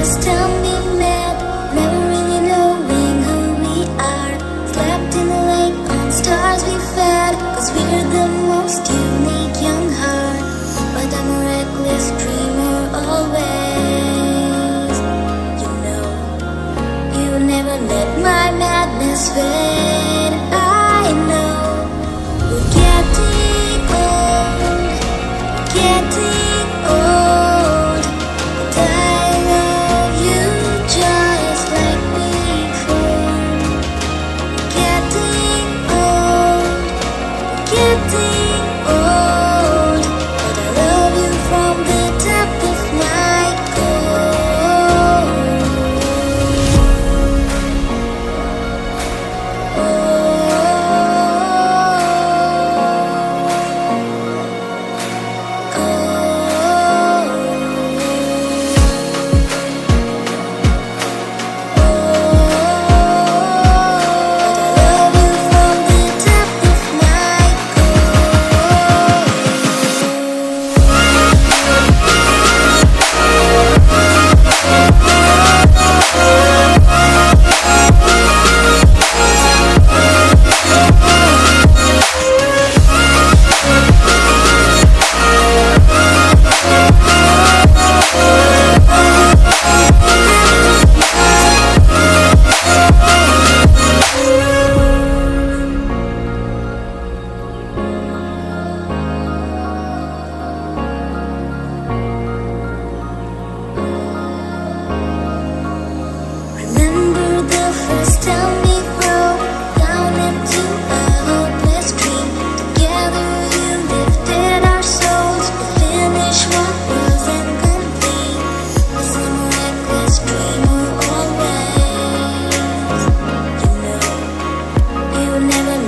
first time we met, never really knowing who we are. Slept in the lake on stars we fed, 'cause we're the most unique young heart. But I'm a reckless dreamer always. You know, you never let my madness fade. I know we're getting old, getting old. But I love you just like before. Getting old, getting old. But I love you from the depth of my Remember the first time